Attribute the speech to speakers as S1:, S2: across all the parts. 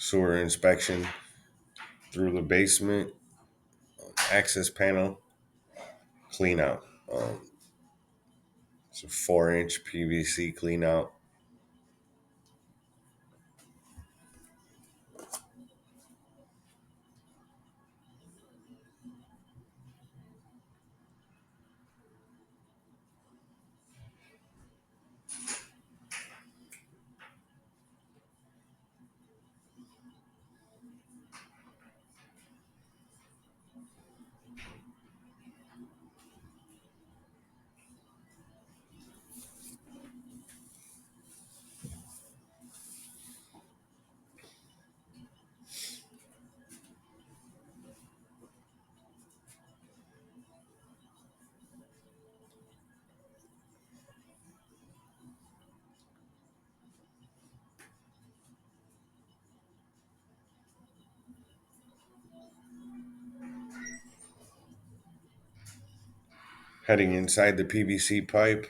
S1: sewer inspection through the basement, access panel clean out. It's a 4-inch PVC clean out. Heading inside the PVC pipe,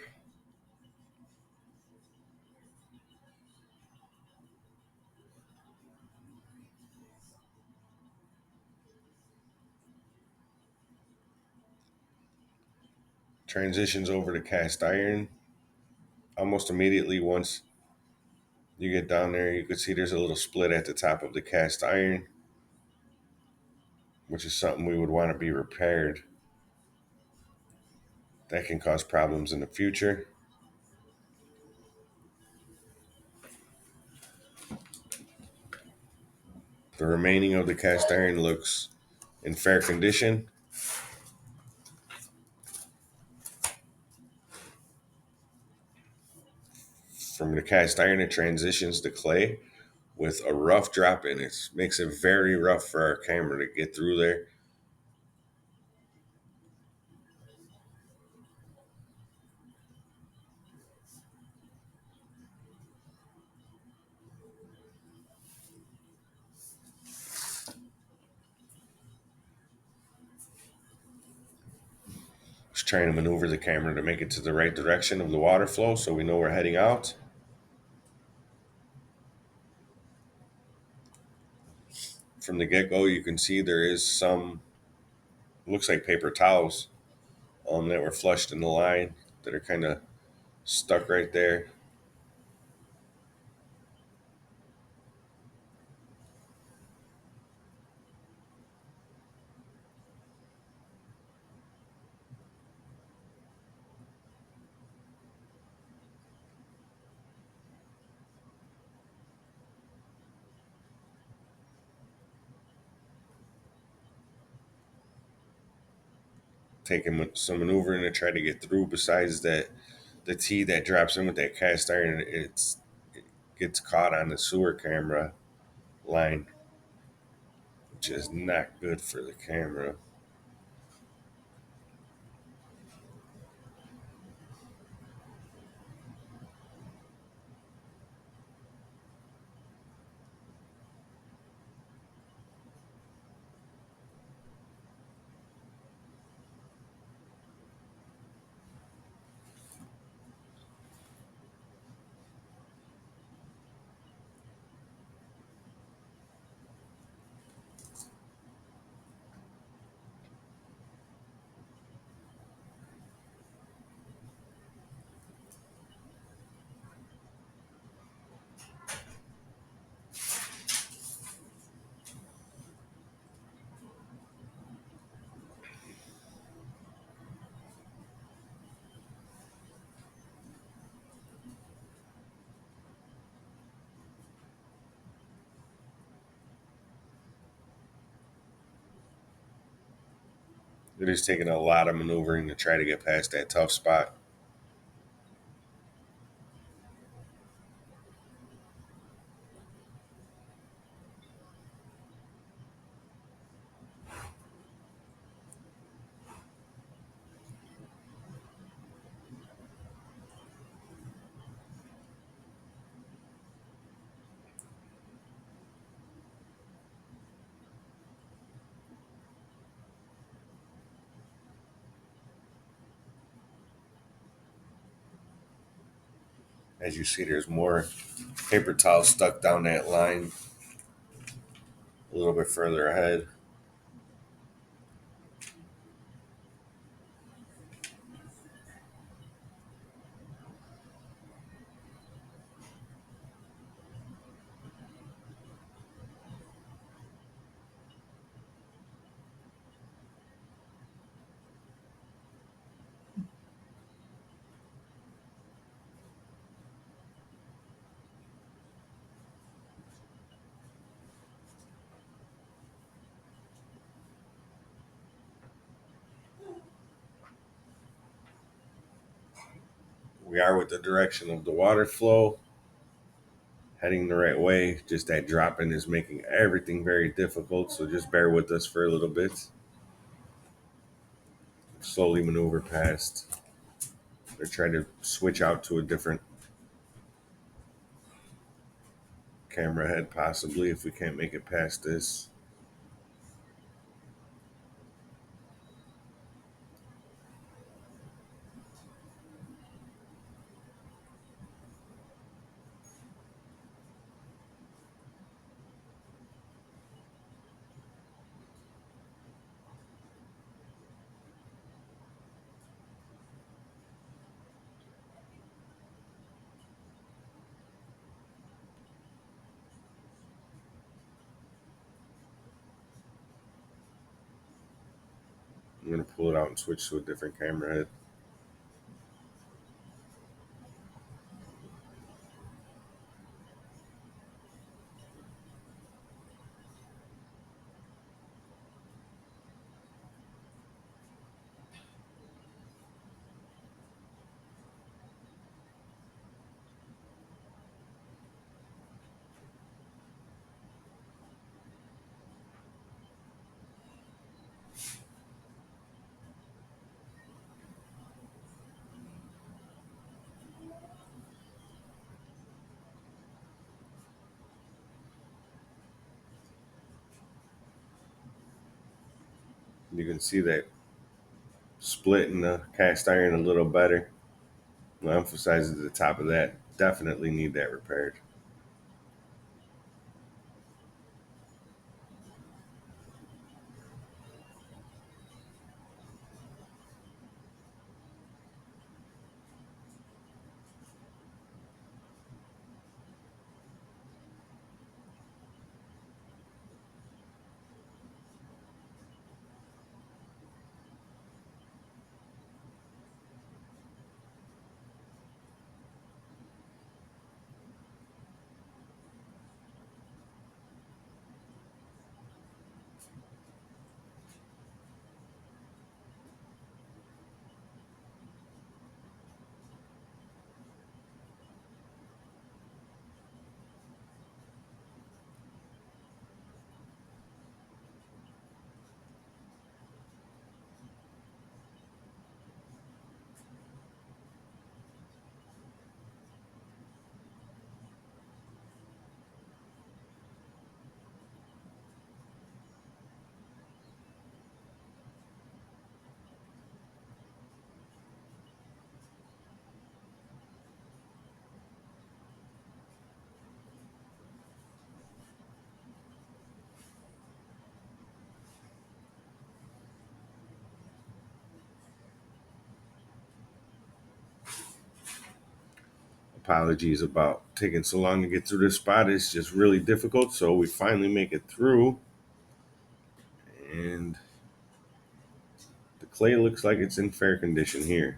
S1: transitions over to cast iron. Almost immediately, once you get down there, you can see there's a little split at the top of the cast iron, which is something we would want to be repaired. That can cause problems in the future. The remaining of the cast iron looks in fair condition. From the cast iron, it transitions to clay with a rough drop in it. Makes it very rough for our camera to get through there. Just trying to maneuver the camera to make it to the right direction of the water flow so we know we're heading out. From the get-go, you can see there is some, looks like paper towels that were flushed in the line that are kind of stuck right there. Taking some maneuvering to try to get through. Besides that, the T that drops in with that cast iron, it gets caught on the sewer camera line, which is not good for the camera. It is taking a lot of maneuvering to try to get past that tough spot. As you see, there's more paper towels stuck down that line. a little bit further ahead. We are with the direction of the water flow, heading the right way. Just that dropping is making everything very difficult, so just bear with us for a little bit. Slowly maneuver past. Or try to switch out to a different camera head, possibly, if we can't make it past this. I'm going to pull it out and switch to a different camera head. You can see that split in the cast iron a little better. I'll emphasize at the top of that. Definitely need that repaired. Apologies about taking so long to get through this spot. It's just really difficult. So we finally make it through. And the clay looks like it's in fair condition here.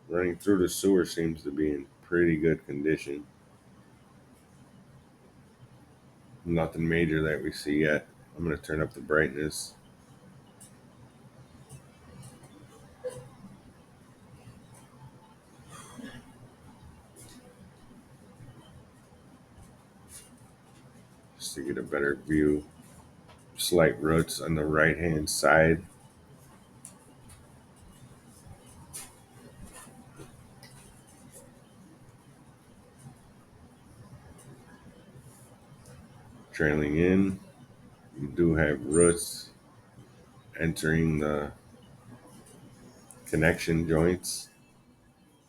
S1: Running through the sewer seems to be in pretty good condition. Nothing major that we see yet. I'm going to turn up the brightness. Just to get a better view. Slight roots on the right hand side. trailing in. You do have roots entering the connection joints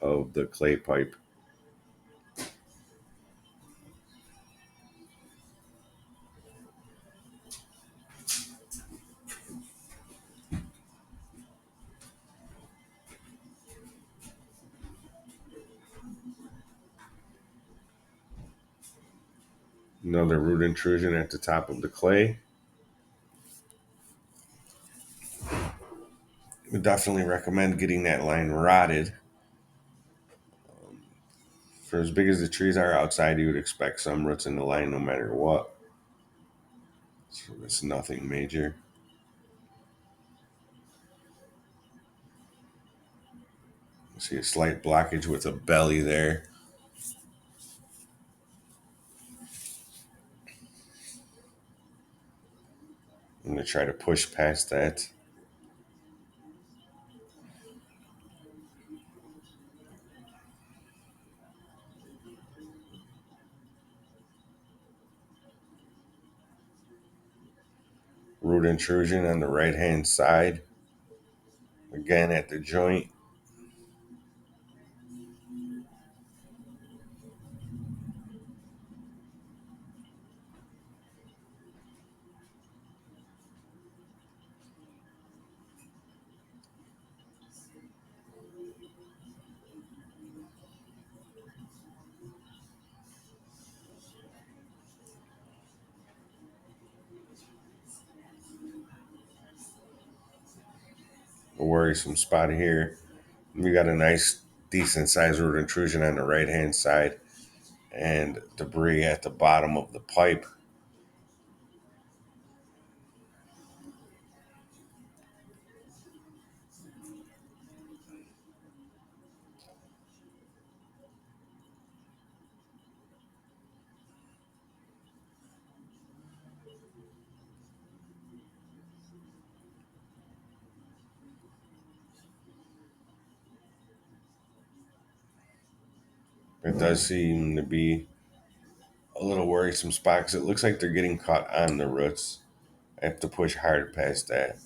S1: of the clay pipe. Another root intrusion at the top of the clay. Would definitely recommend getting that line rotted. For as big as the trees are outside, you would expect some roots in the line no matter what. So it's nothing major. You see a slight blockage with a belly there. I'm going to try to push past that. Root intrusion on the right hand side. Again at the joint. A worrisome spot here. We got a nice, decent sized root intrusion on the right hand side and debris at the bottom of the pipe. It does seem to be a little worrisome spot because it looks like they're getting caught on the roots. I have to push hard past that.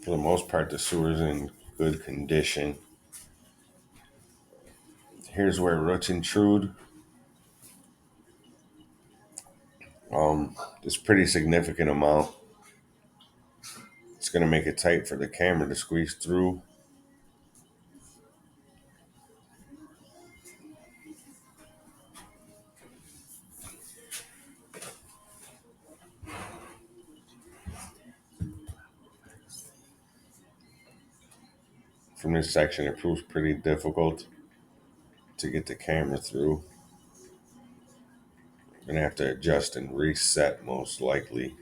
S1: For the most part, the sewer's in good condition. Here's where roots intrude. It's pretty significant amount. It's going to make it tight for the camera to squeeze through. From this section, it proves pretty difficult to get the camera through. I'm going to have to adjust and reset most likely.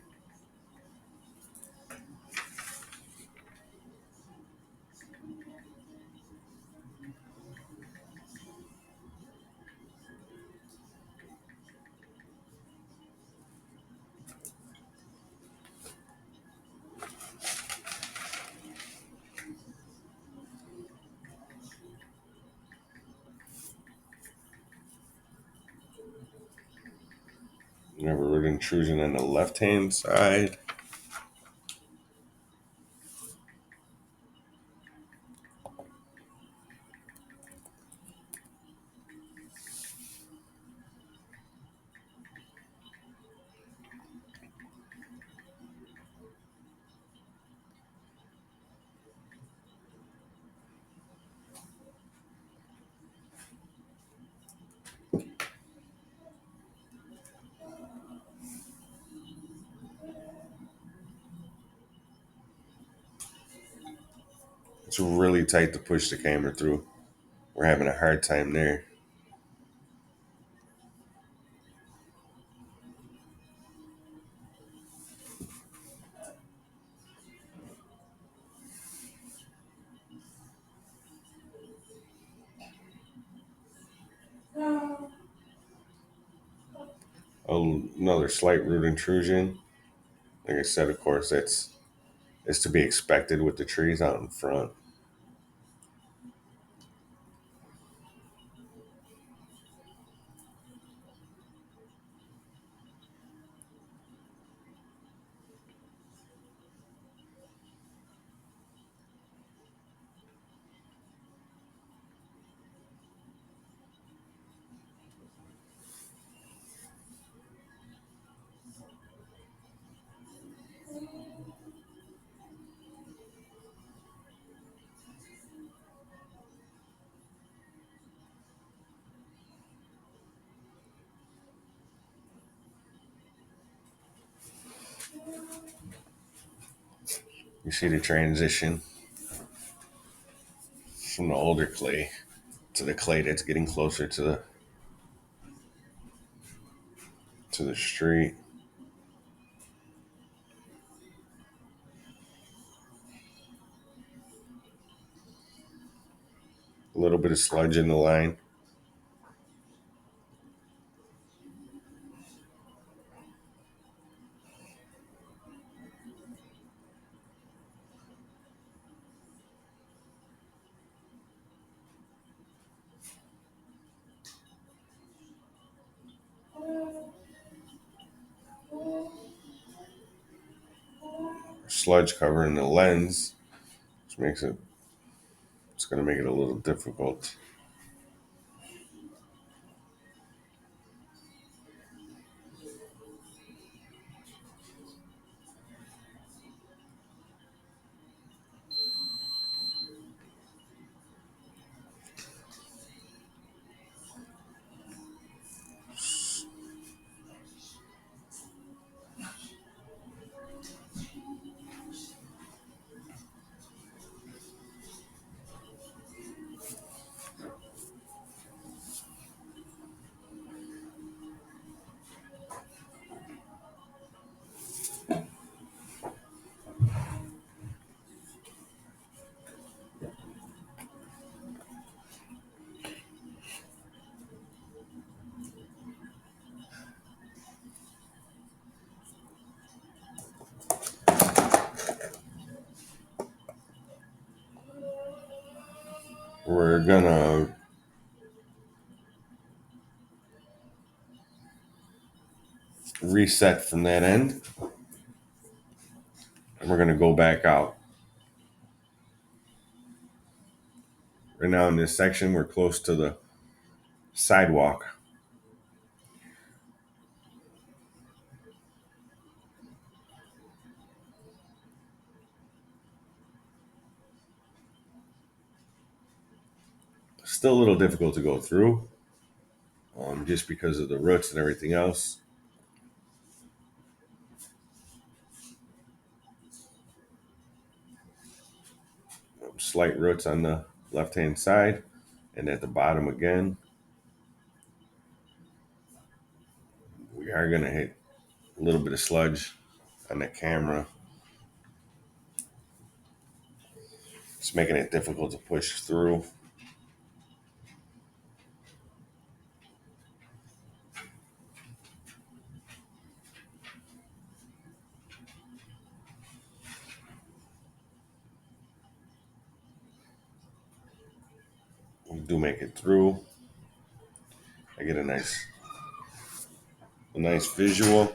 S1: We have a root intrusion on the left hand side. It's really tight to push the camera through. We're having a hard time there. Another slight root intrusion. Like I said, of course, it's to be expected with the trees out in front. You see the transition from the older clay to the clay that's getting closer to the street. A little bit of sludge in the line. Sludge covering the lens, which makes it's going to make it a little difficult. We're going to reset from that end, and we're going to go back out. Right now in this section, we're close to the sidewalk. Still a little difficult to go through, just because of the roots and everything else. Slight roots on the left hand side, and at the bottom again. We are going to hit a little bit of sludge on the camera. It's making it difficult to push through. We do make it through. I get a nice visual.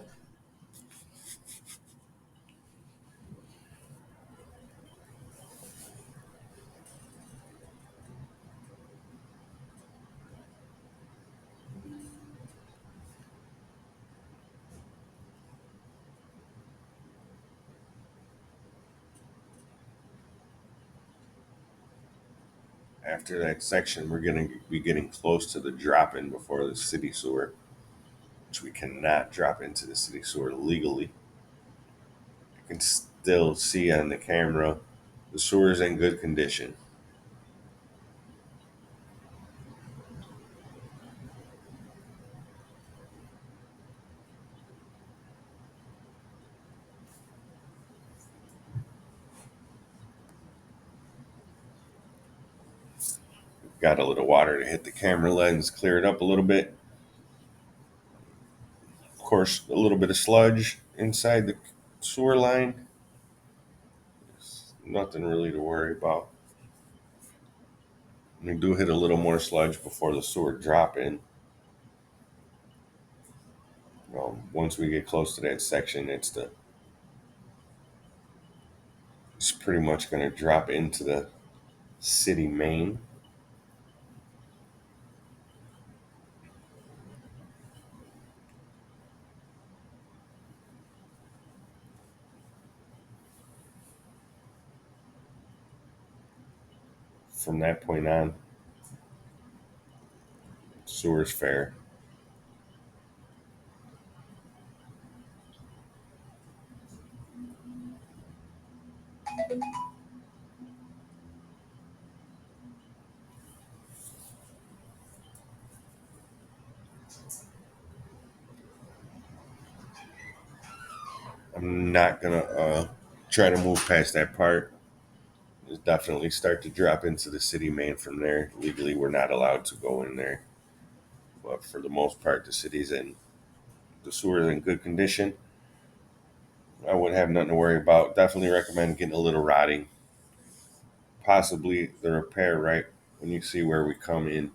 S1: After that section, we're going to be getting close to the drop in before the city sewer, which we cannot drop into the city sewer legally. You can still see on the camera the sewer is in good condition. Got a little water to hit the camera lens, clear it up a little bit. course, a little bit of sludge inside the sewer line. It's nothing really to worry about. We do hit a little more sludge before the sewer drop in. Once we get close to that section, it's pretty much going to drop into the city main. From that point on, sewer's fair. I'm not gonna try to move past that part. It's definitely start to drop into the city main from there. Legally, we're not allowed to go in there, but for the most part, the sewer is in good condition. I wouldn't have nothing to worry about. Definitely recommend getting a little rotting, possibly the repair right when you see where we come in.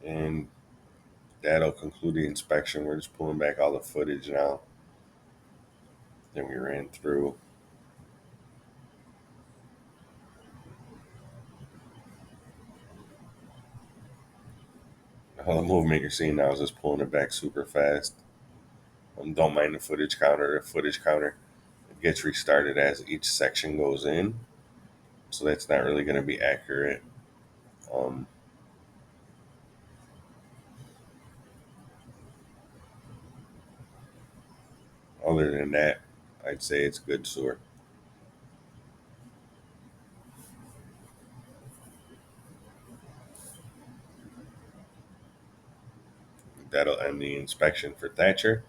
S1: And that'll conclude the inspection. We're just pulling back all the footage now that we ran through. All the movement you're seeing now is just pulling it back super fast. Don't mind the footage counter. The footage counter gets restarted as each section goes in, so that's not really going to be accurate. Um, Other than that, I'd say it's good sewer. That'll end the inspection for Thatcher.